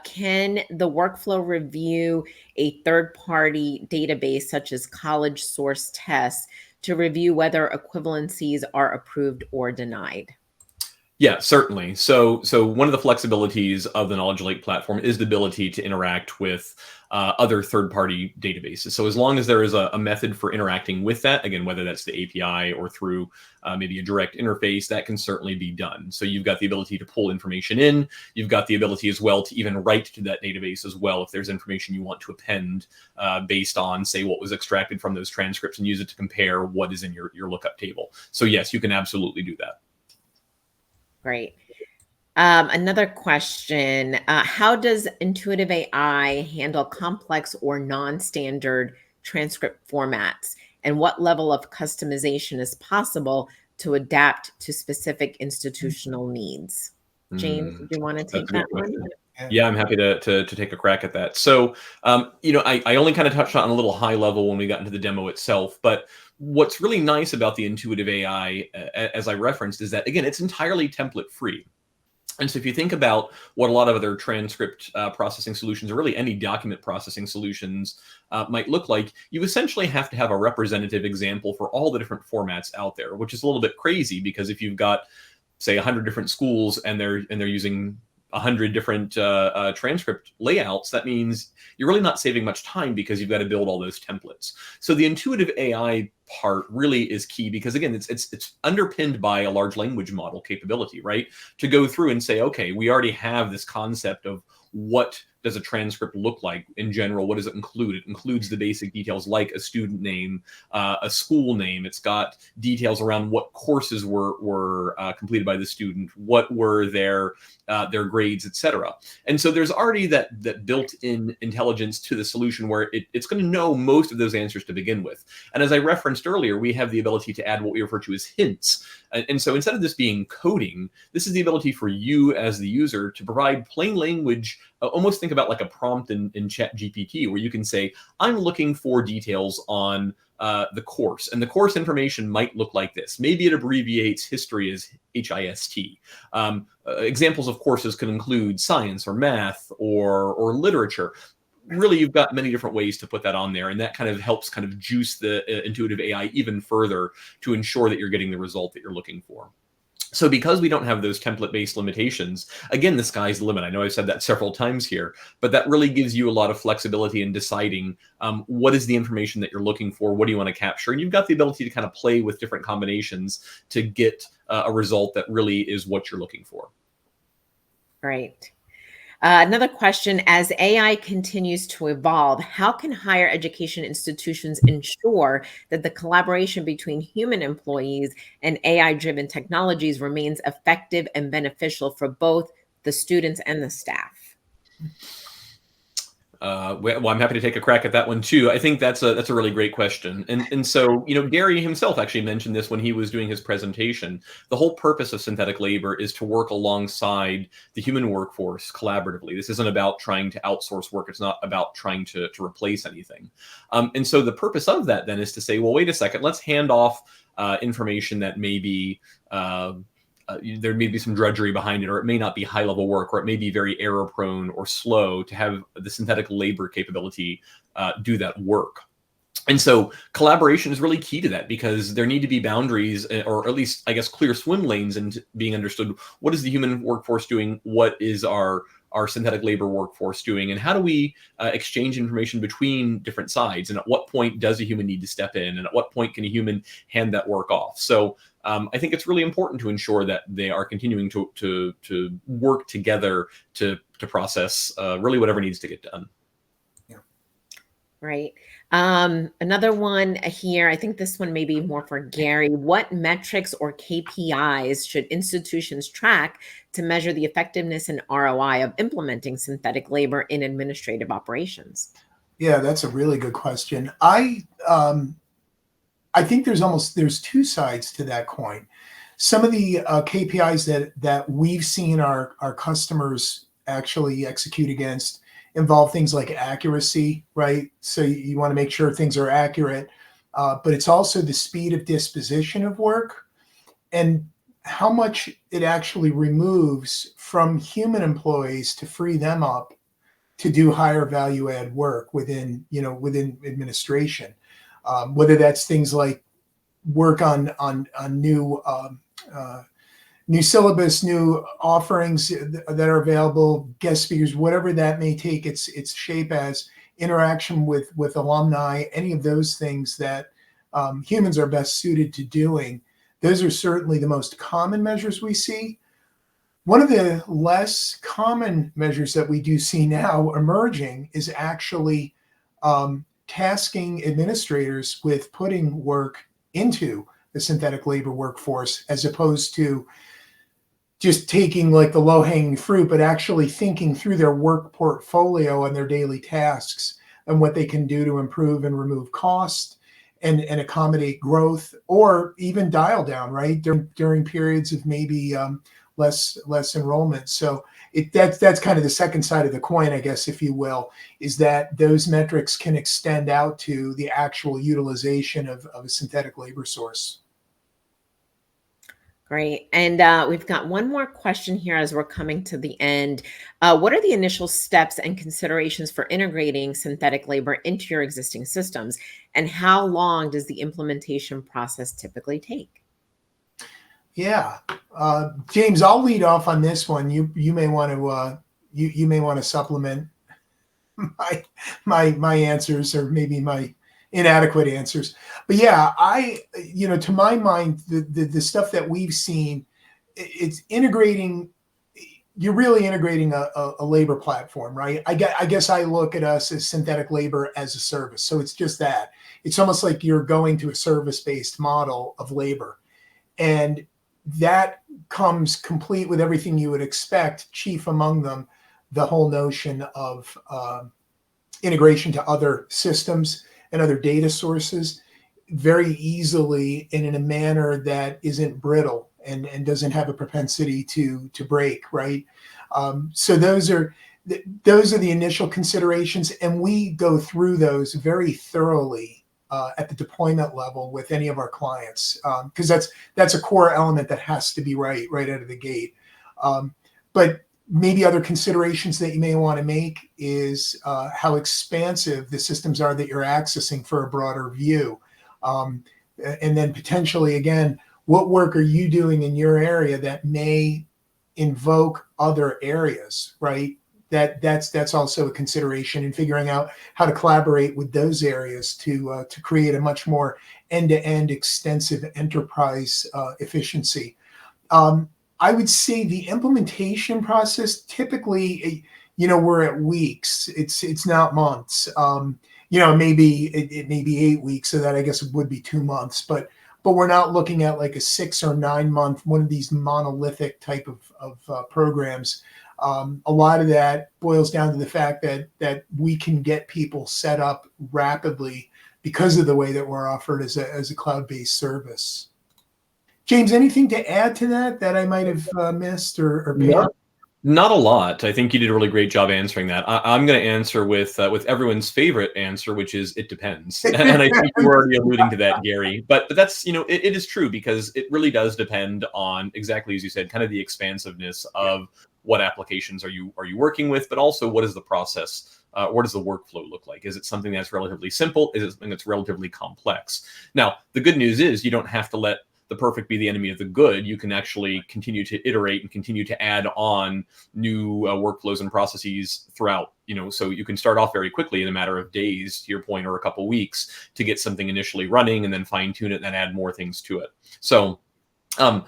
Can the workflow review a third-party database such as College Source Tests to review whether equivalencies are approved or denied? Yeah, certainly. So one of the flexibilities of the KnowledgeLake platform is the ability to interact with other third-party databases. So as long as there is a method for interacting with that, again, whether that's the API or through maybe a direct interface, that can certainly be done. So you've got the ability to pull information in. You've got the ability as well to even write to that database as well if there's information you want to append based on, say, what was extracted from those transcripts, and use it to compare what is in your lookup table. So yes, you can absolutely do that. Great. Another question, how does intuitive AI handle complex or non-standard transcript formats? And what level of customization is possible to adapt to specific institutional needs? James, Mm, did you want to that's take a good that one? question. Yeah. Yeah, I'm happy to take a crack at that. So, I only kind of touched on a little high level when we got into the demo itself, but what's really nice about the intuitive AI, as I referenced, is that again, it's entirely template free. And so if you think about what a lot of other transcript processing solutions, or really any document processing solutions might look like, you essentially have to have a representative example for all the different formats out there, which is a little bit crazy because if you've got, say, 100 different schools and they're using 100 different transcript layouts, that means you're really not saving much time because you've got to build all those templates. So the intuitive AI part really is key because again, it's underpinned by a large language model capability, right? To go through and say, okay, we already have this concept of what does a transcript look like in general? What does it include? It includes the basic details like a student name, a school name. It's got details around what courses were completed by the student, what were their grades, etc. And so there's already that built-in intelligence to the solution where it's going to know most of those answers to begin with. And as I referenced earlier, we have the ability to add what we refer to as hints. And so instead of this being coding, this is the ability for you as the user to provide plain language. Almost think about like a prompt in Chat GPT, where you can say, I'm looking for details on the course, and the course information might look like this. Maybe it abbreviates history as HIST. Examples of courses can include science or math or literature. Really, you've got many different ways to put that on there, and that kind of helps kind of juice the intuitive AI even further to ensure that you're getting the result that you're looking for. So because we don't have those template-based limitations, again, the sky's the limit. I know I've said that several times here, but that really gives you a lot of flexibility in deciding what is the information that you're looking for, what do you want to capture, and you've got the ability to kind of play with different combinations to get a result that really is what you're looking for. Right. Another question, as AI continues to evolve, how can higher education institutions ensure that the collaboration between human employees and AI-driven technologies remains effective and beneficial for both the students and the staff? Well, I'm happy to take a crack at that one too. I think that's a really great question. And so, Gary himself actually mentioned this when he was doing his presentation. The whole purpose of synthetic labor is to work alongside the human workforce collaboratively. This isn't about trying to outsource work. It's not about trying to replace anything. And so the purpose of that then is to say, well, wait a second, let's hand off information that may be there may be some drudgery behind it, or it may not be high level work, or it may be very error prone or slow, to have the synthetic labor capability do that work. And so collaboration is really key to that, because there need to be boundaries, or at least, I guess, clear swim lanes into being understood. What is the human workforce doing? What is our synthetic labor workforce doing? And how do we exchange information between different sides? And at what point does a human need to step in? And at what point can a human hand that work off? So I think it's really important to ensure that they are continuing to work together to process really whatever needs to get done. Yeah. Right. Another one here, I think this one may be more for Gary. What metrics or KPIs should institutions track to measure the effectiveness and ROI of implementing synthetic labor in administrative operations? Yeah, that's a really good question. I think there's two sides to that coin. Some of the KPIs that we've seen our customers actually execute against involve things like accuracy, right? So you want to make sure things are accurate, but it's also the speed of disposition of work and how much it actually removes from human employees to free them up to do higher value add work within administration. Whether that's things like work on new syllabus, new offerings that are available, guest speakers, whatever that may take its shape as, interaction with alumni, any of those things that humans are best suited to doing. Those are certainly the most common measures we see. One of the less common measures that we do see now emerging is actually tasking administrators with putting work into the synthetic labor workforce, as opposed to just taking like the low-hanging fruit, but actually thinking through their work portfolio and their daily tasks and what they can do to improve and remove cost and accommodate growth, or even dial down, right? During periods of maybe less enrollment. So that's kind of the second side of the coin, I guess, if you will, is that those metrics can extend out to the actual utilization of a synthetic labor source. Great. And we've got one more question here as we're coming to the end. What are the initial steps and considerations for integrating synthetic labor into your existing systems? And how long does the implementation process typically take? Yeah, James, I'll lead off on this one. You may want to you may want to supplement my answers, or maybe my inadequate answers. But yeah, to my mind, the stuff that we've seen, it's integrating. You're really integrating a labor platform, right? I guess I look at us as synthetic labor as a service. So it's just that. It's almost like you're going to a service-based model of labor. And that comes complete with everything you would expect, chief among them, the whole notion of integration to other systems and other data sources very easily and in a manner that isn't brittle and doesn't have a propensity to break, right? So those are the initial considerations, and we go through those very thoroughly at the deployment level with any of our clients, because that's a core element that has to be right out of the gate. But maybe other considerations that you may want to make is how expansive the systems are that you're accessing for a broader view. And then potentially, again, what work are you doing in your area that may invoke other areas, right? That's also a consideration in figuring out how to collaborate with those areas to create a much more end-to-end extensive enterprise efficiency. I would say the implementation process, typically, we're at weeks. It's not months. Maybe it may be 8 weeks, so that I guess it would be 2 months. But we're not looking at like a 6 or 9 month, one of these monolithic type of programs. A lot of that boils down to the fact that we can get people set up rapidly because of the way that we're offered as a cloud-based service. James, anything to add to that I might have missed or Pam? Not a lot. I think you did a really great job answering that. I'm going to answer with everyone's favorite answer, which is it depends. And I think you were already alluding to that, Gary. But that's, it is true, because it really does depend on, exactly as you said, kind of the expansiveness of what applications are you working with, but also what is the process. What does the workflow look like? Is it something that's relatively simple? Is it something that's relatively complex? Now, the good news is you don't have to let the perfect be the enemy of the good. You can actually continue to iterate and continue to add on new workflows and processes throughout, so you can start off very quickly in a matter of days, to your point, or a couple weeks to get something initially running, and then fine tune it and then add more things to it. So and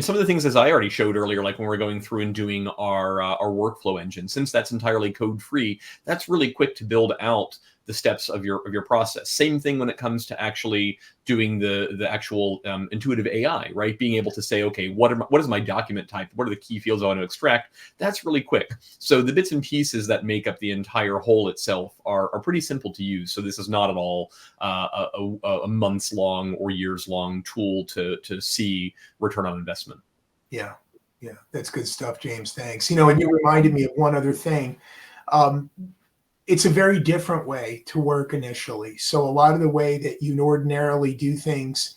some of the things, as I already showed earlier, like when we're going through and doing our workflow engine, since that's entirely code free, that's really quick to build out the steps of your process. Same thing when it comes to actually doing the actual intuitive AI, right? Being able to say, okay, what is my document type? What are the key fields I want to extract? That's really quick. So the bits and pieces that make up the entire whole itself are pretty simple to use. So this is not at all a months long or years long tool to see return on investment. Yeah, that's good stuff, James. Thanks. And you reminded me of one other thing. It's a very different way to work initially. So a lot of the way that you ordinarily do things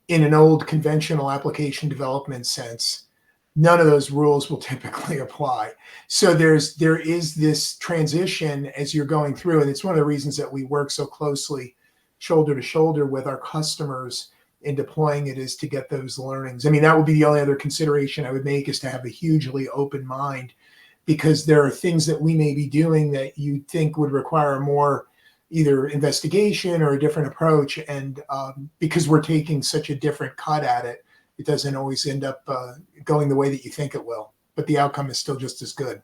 in an old conventional application development sense, none of those rules will typically apply. So there is this transition as you're going through, and it's one of the reasons that we work so closely, shoulder to shoulder with our customers in deploying it, is to get those learnings. I mean, that would be the only other consideration I would make, is to have a hugely open mind, because there are things that we may be doing that you think would require more either investigation or a different approach. And because we're taking such a different cut at it, it doesn't always end up going the way that you think it will. But the outcome is still just as good.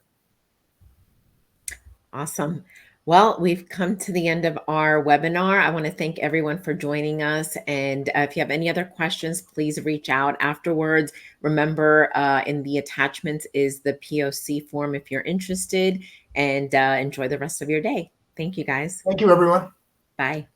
Awesome. Well, we've come to the end of our webinar. I want to thank everyone for joining us. And if you have any other questions, please reach out afterwards. Remember, in the attachments is the POC form if you're interested, and enjoy the rest of your day. Thank you, guys. Thank you, everyone. Bye.